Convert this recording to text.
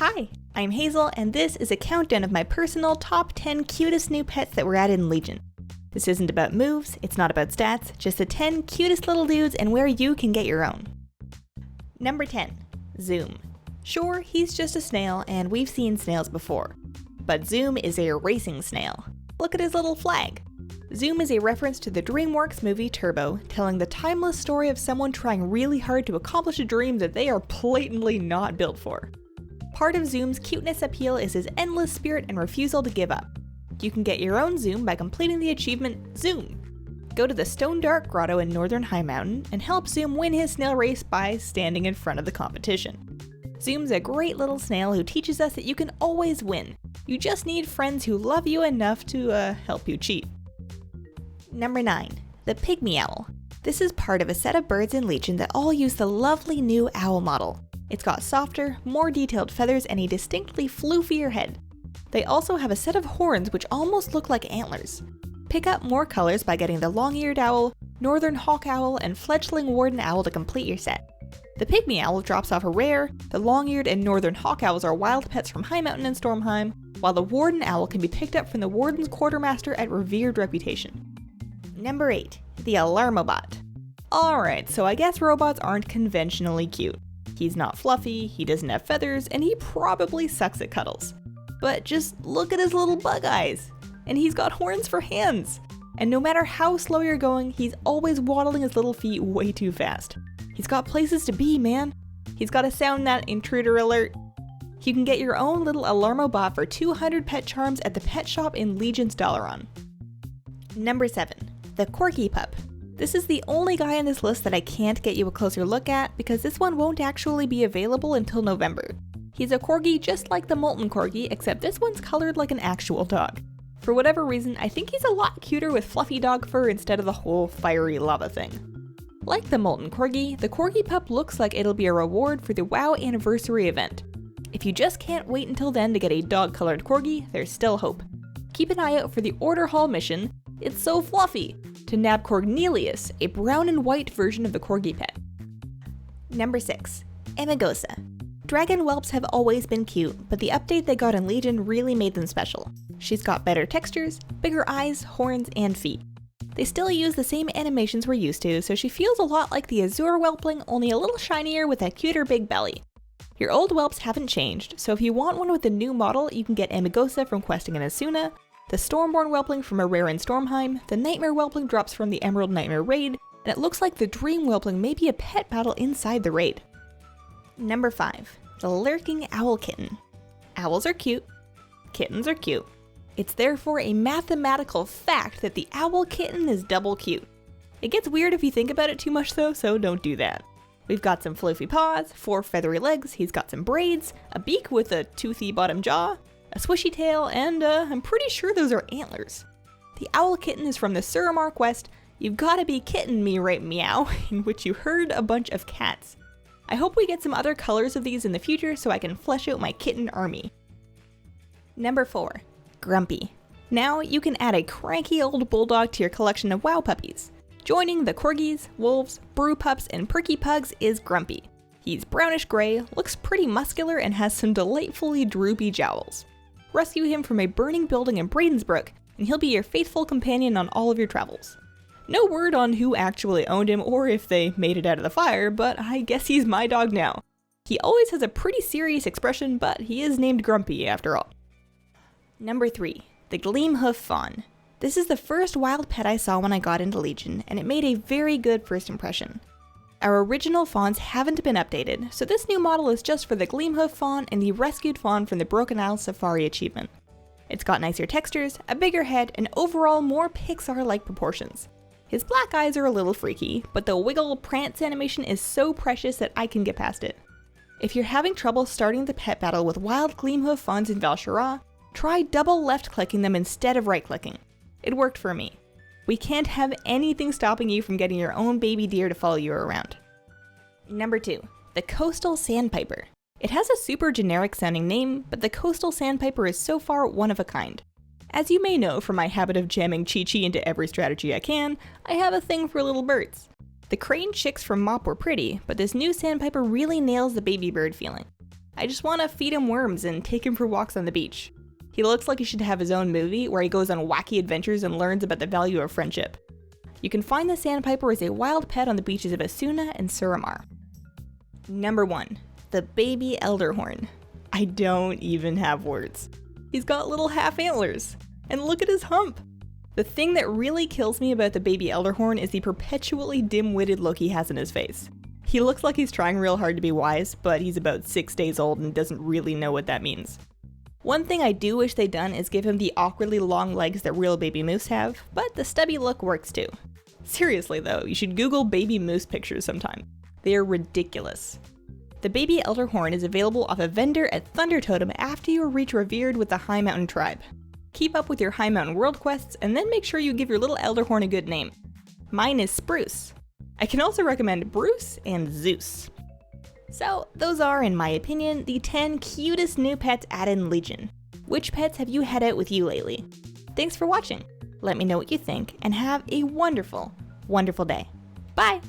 Hi, I'm Hazel, and this is a countdown of my personal top 10 cutest new pets that were added in Legion. This isn't about moves, it's not about stats, just the 10 cutest little dudes and where you can get your own. Number 10. Zoom. Sure, he's just a snail, and we've seen snails before. But Zoom is a racing snail. Look at his little flag. Zoom is a reference to the DreamWorks movie Turbo, telling the timeless story of someone trying really hard to accomplish a dream that they are blatantly not built for. Part of Zoom's cuteness appeal is his endless spirit and refusal to give up. You can get your own Zoom by completing the achievement Zoom. Go to the Stone Dark Grotto in Northern High Mountain and help Zoom win his snail race by standing in front of the competition. Zoom's a great little snail who teaches us that you can always win. You just need friends who love you enough to help you cheat. Number 9. The Pygmy Owl. This is part of a set of birds in Legion that all use the lovely new owl model. It's got softer, more detailed feathers and a distinctly floofier head. They also have a set of horns which almost look like antlers. Pick up more colors by getting the long-eared owl, northern hawk owl, and fledgling warden owl to complete your set. The Pygmy Owl drops off a rare, the long-eared and northern hawk owls are wild pets from High Mountain and Stormheim, while the warden owl can be picked up from the warden's quartermaster at revered reputation. Number 8. The Alarmobot. Alright, so I guess robots aren't conventionally cute. He's not fluffy, he doesn't have feathers, and he probably sucks at cuddles. But just look at his little bug eyes! And he's got horns for hands! And no matter how slow you're going, he's always waddling his little feet way too fast. He's got places to be, man! He's gotta sound that intruder alert. You can get your own little Alarmobot for 200 pet charms at the pet shop in Legion's Dalaran. Number 7. The Quirky Pup. This is the only guy on this list that I can't get you a closer look at because this one won't actually be available until November. He's a corgi just like the Molten Corgi, except this one's colored like an actual dog. For whatever reason, I think he's a lot cuter with fluffy dog fur instead of the whole fiery lava thing. Like the Molten Corgi, the Quirky Pup looks like it'll be a reward for the WoW anniversary event. If you just can't wait until then to get a dog-colored corgi, there's still hope. Keep an eye out for the Order Hall mission, It's So Fluffy, to nab Cornelius, a brown and white version of the corgi pet. Number 6. Gosa. Dragon whelps have always been cute, but the update they got in Legion really made them special. She's got better textures, bigger eyes, horns, and feet. They still use the same animations we're used to, so she feels a lot like the Azure whelpling, only a little shinier with a cuter big belly. Your old whelps haven't changed, so if you want one with the new model, you can get Gosa from questing in Asuna, the Stormborn whelpling from a rare in Stormheim, the Nightmare whelpling drops from the Emerald Nightmare raid, and it looks like the Dream whelpling may be a pet battle inside the raid. Number 5. The Lurking Owl Kitten. Owls are cute. Kittens are cute. It's therefore a mathematical fact that the owl kitten is double cute. It gets weird if you think about it too much though, so don't do that. We've got some floofy paws, 4 feathery legs, he's got some braids, a beak with a toothy bottom jaw, a swishy tail, and I'm pretty sure those are antlers. The owl kitten is from the Suramar quest, You've Gotta Be Kitten Me Right Meow, in which you herd a bunch of cats. I hope we get some other colors of these in the future so I can flesh out my kitten army. Number 4. Grumpy. Now you can add a cranky old bulldog to your collection of WoW puppies. Joining the corgis, wolves, brew pups, and perky pugs is Grumpy. He's brownish gray, looks pretty muscular, and has some delightfully droopy jowls. Rescue him from a burning building in Bradensbrook, and he'll be your faithful companion on all of your travels. No word on who actually owned him or if they made it out of the fire, but I guess he's my dog now. He always has a pretty serious expression, but he is named Grumpy after all. Number 3. The Gleam Hoof Fawn. This is the first wild pet I saw when I got into Legion, and it made a very good first impression. Our original fawns haven't been updated, so this new model is just for the Gleam Hoof Fawn and the rescued fawn from the Broken Isle Safari achievement. It's got nicer textures, a bigger head, and overall more Pixar-like proportions. His black eyes are a little freaky, but the wiggle prance animation is so precious that I can get past it. If you're having trouble starting the pet battle with wild Gleam Hoof fawns in Val'Sharah, try double left-clicking them instead of right-clicking. It worked for me. We can't have anything stopping you from getting your own baby deer to follow you around. Number 2. The Coastal Sandpiper. It has a super generic sounding name, but the Coastal Sandpiper is so far one of a kind. As you may know from my habit of jamming Chi-Chi into every strategy I can, I have a thing for little birds. The crane chicks from Mop were pretty, but this new Sandpiper really nails the baby bird feeling. I just want to feed him worms and take him for walks on the beach. He looks like he should have his own movie where he goes on wacky adventures and learns about the value of friendship. You can find the Sandpiper as a wild pet on the beaches of Asuna and Suramar. Number 1. The baby Elderhorn. I don't even have words. He's got little half antlers. And look at his hump! The thing that really kills me about the baby Elderhorn is the perpetually dim-witted look he has in his face. He looks like he's trying real hard to be wise, but he's about 6 days old and doesn't really know what that means. One thing I do wish they'd done is give him the awkwardly long legs that real baby moose have, but the stubby look works too. Seriously though, you should Google baby moose pictures sometime. They are ridiculous. The baby Elderhorn is available off a vendor at Thunder Totem after you reach Revered with the High Mountain tribe. Keep up with your High Mountain world quests, and then make sure you give your little Elderhorn a good name. Mine is Spruce. I can also recommend Bruce and Zeus. So, those are, in my opinion, the 10 cutest new pets added in Legion. Which pets have you had out with you lately? Thanks for watching. Let me know what you think, and have a wonderful, wonderful day. Bye!